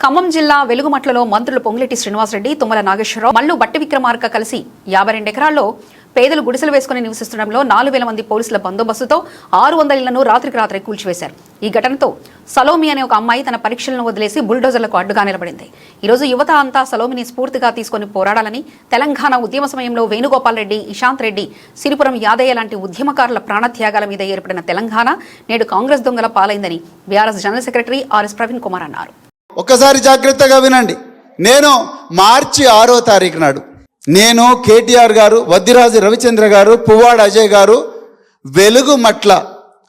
ఖమ్మం జిల్లా వెలుగుమట్లలో మంత్రులు పొంగులేటి శ్రీనివాసరెడ్డి, తుమ్మల నాగేశ్వరరావు, మల్లు బట్టి విక్రమార్క కలిసి 52 ఎకరాల్లో పేదలు గుడిసెలు వేసుకుని నివసిస్తుండడంలో 4000 మంది పోలీసుల బందోబస్తుతో 600 ఇళ్లను రాత్రికి రాత్రి కూల్చివేశారు. ఈ ఘటనతో సలోమి అనే ఒక అమ్మాయి తన పరీక్షలను వదిలేసి బుల్డోజర్లకు అడ్డుగా నిలబడింది. ఈరోజు యువత అంతా సలోమిని స్ఫూర్తిగా తీసుకుని పోరాడాలని తెలంగాణ ఉద్యమ సమయంలో వేణుగోపాల్ రెడ్డి, ఇషాంత్ రెడ్డి, సిరిపురం యాదయ్య లాంటి ఉద్యమకారుల ప్రాణత్యాగాల మీద ఏర్పడిన తెలంగాణ నేడు కాంగ్రెస్ దొంగల పాలైందని BRS general secretary RS Praveen Kumar అన్నారు. ఒక్కసారి జాగ్రత్తగా వినండి. నేను మార్చి 6వ తారీఖు నాడు నేను, కేటీఆర్ గారు, వద్దిరాజు రవిచంద్ర గారు, పువ్వాడ అజయ్ గారు వెలుగుమట్ల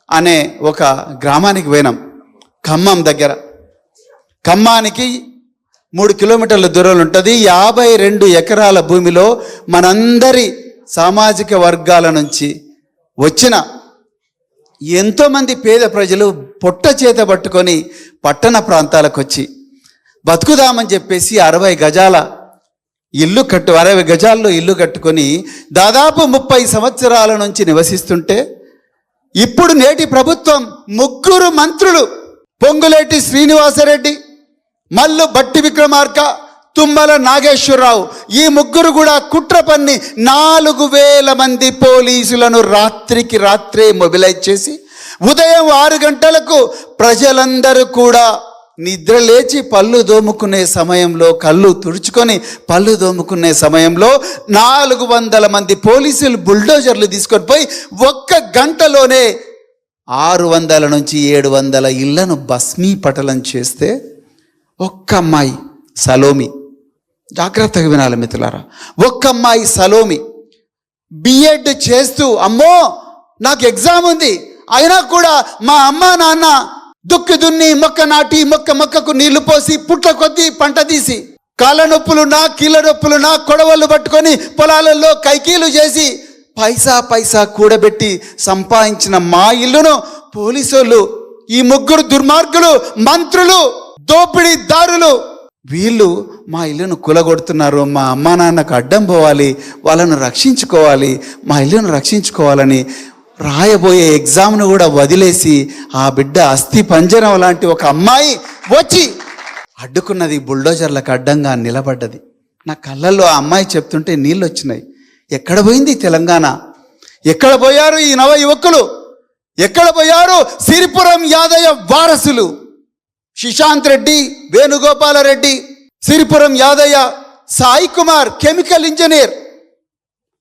అనే ఒక గ్రామానికి పోయినాం. ఖమ్మం దగ్గర, ఖమ్మానికి 3 కిలోమీటర్ల దూరంలో ఉంటుంది. 52 ఎకరాల భూమిలో మనందరి సామాజిక వర్గాల నుంచి వచ్చిన ఎంతోమంది పేద ప్రజలు పొట్ట చేత పట్టుకొని పట్టణ ప్రాంతాలకు వచ్చి బతుకుదామని చెప్పేసి 60 గజాల్లో ఇల్లు కట్టుకొని దాదాపు 30 సంవత్సరాల నుంచి నివసిస్తుంటే ఇప్పుడు నేటి ప్రభుత్వం 3 మంత్రులు పొంగులేటి శ్రీనివాసరెడ్డి, మల్లు బట్టి విక్రమార్క, తుమ్మల నాగేశ్వరరావు ఈ 3 కూడా కుట్ర పన్ని 4000 మంది పోలీసులను రాత్రికి రాత్రే మొబిలైజ్ చేసి ఉదయం 6 గంటలకు ప్రజలందరూ కూడా నిద్ర లేచి పళ్ళు దోముకునే సమయంలో, కళ్ళు తుడుచుకొని పళ్ళు దోముకునే సమయంలో 400 మంది పోలీసులు బుల్డోజర్లు తీసుకొని పోయి 1 గంటలోనే 600 నుంచి 700 ఇళ్లను భస్మీపటలం చేస్తే ఒక్క అమ్మాయి సలోమి, జాగ్రత్తగా వినాలి మిత్రులారా, ఒక్క అమ్మాయి సలోమి బిఎడ్ చేస్తూ, అమ్మో నాకు ఎగ్జామ్ ఉంది అయినా కూడా మా అమ్మ నాన్న దుక్కి దున్ని మొక్క నాటి మొక్కకు నీళ్లు పోసి పుట్ల కొద్దీ పంట తీసి కాళ్ళ నొప్పులున్నా కీళ్ళ నొప్పులున్నా కొడవళ్ళు పట్టుకొని పొలాలలో కైకీలు చేసి పైసా కూడబెట్టి సంపాదించిన మా ఇల్లును పోలీసులు, ఈ 3 దుర్మార్గులు, మంత్రులు, దోపిడీదారులు వీళ్ళు మా ఇల్లును కూలగొడుతున్నారు. మా అమ్మా నాన్నకు అడ్డం పోవాలి, వాళ్ళను రక్షించుకోవాలి, మా ఇల్లును రక్షించుకోవాలని రాయబోయే ఎగ్జామ్ను కూడా వదిలేసి ఆ బిడ్డ అస్థి పంజరం లాంటి ఒక అమ్మాయి వచ్చి అడ్డుకున్నది, బుల్డోజర్లకు అడ్డంగా నిలబడ్డది. నా కళ్ళల్లో ఆ అమ్మాయి చెప్తుంటే నీళ్ళు వచ్చినాయి. ఎక్కడ పోయింది తెలంగాణ? ఎక్కడ పోయారు ఈ నవ యువకులు? ఎక్కడ పోయారు సిరిపురం యాదయ్య వారసులు? ఇషాంత్ రెడ్డి, వేణుగోపాల రెడ్డి, సిరిపురం యాదయ్య, సాయి కుమార్ కెమికల్ ఇంజనీర్,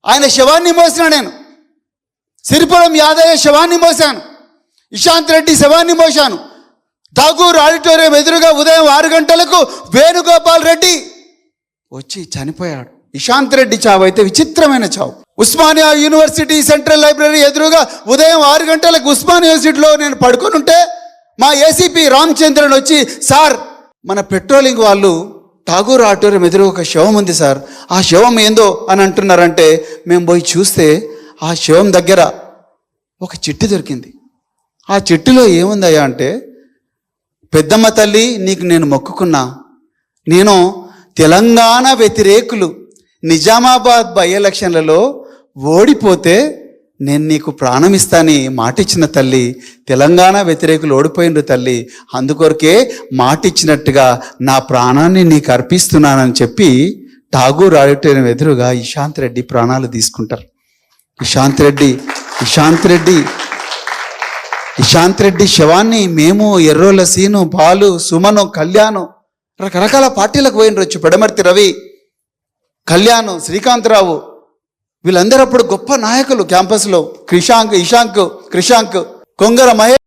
ఆయన శవాన్ని మోసిన నేను. సిరిపురం యాదయ్య శవాన్ని మోసాను, ఇషాంత్ రెడ్డి శవాన్ని మోసాను. ఠాగూర్ ఆడిటోరియం ఎదురుగా ఉదయం 6 గంటలకు వేణుగోపాల్ రెడ్డి వచ్చి చనిపోయాడు. ఇషాంత్ రెడ్డి చావు అయితే విచిత్రమైన చావు. ఉస్మానియా యూనివర్సిటీ సెంట్రల్ లైబ్రరీ ఎదురుగా ఉదయం 6 గంటలకు ఉస్మానియా యూనివర్సిటీలో నేను పడుకొని ఉంటే మా ఏసీపీ రామచంద్రన్ వచ్చి, సార్ మన పెట్రోలింగ్ వాళ్ళు ఠాగూర్ ఆడిటోరియం ఎదురు ఒక శవం ఉంది సార్, ఆ శవం ఏందో అని అంటున్నారంటే మేము పోయి చూస్తే ఆ శవం దగ్గర ఒక చిట్టి దొరికింది. ఆ చిట్టిలో ఏముందయ్యా అంటే, పెద్దమ్మ తల్లి నీకు నేను మొక్కుకున్నా, నేను తెలంగాణ వ్యతిరేకులు నిజామాబాద్ బై ఎలక్షన్లలో ఓడిపోతే నేను నీకు ప్రాణం ఇస్తాని మాటిచ్చిన తల్లి, తెలంగాణ వ్యతిరేకులు ఓడిపోయినరు తల్లి, అందుకొరకే మాటిచ్చినట్టుగా నా ప్రాణాన్ని నీకు అర్పిస్తున్నానని చెప్పి ఠాగూర్ ఆడిటోరియం ఎదురుగా ఇషాంత్ రెడ్డి ప్రాణాలు తీసుకుంటారు. ఇషాంత్ రెడ్డి శవాన్ని మేము, ఎర్రోల సీను, బాలు, సుమను, కళ్యాణ్ రకరకాల పార్టీలకు పోయినరు. వచ్చి పెడమర్తి రవి, కళ్యాణ్, శ్రీకాంతరావు వీళ్ళందరూ అప్పుడు గొప్ప నాయకులు క్యాంపస్లో. ఇషాంక్, కొంగర మహేష్.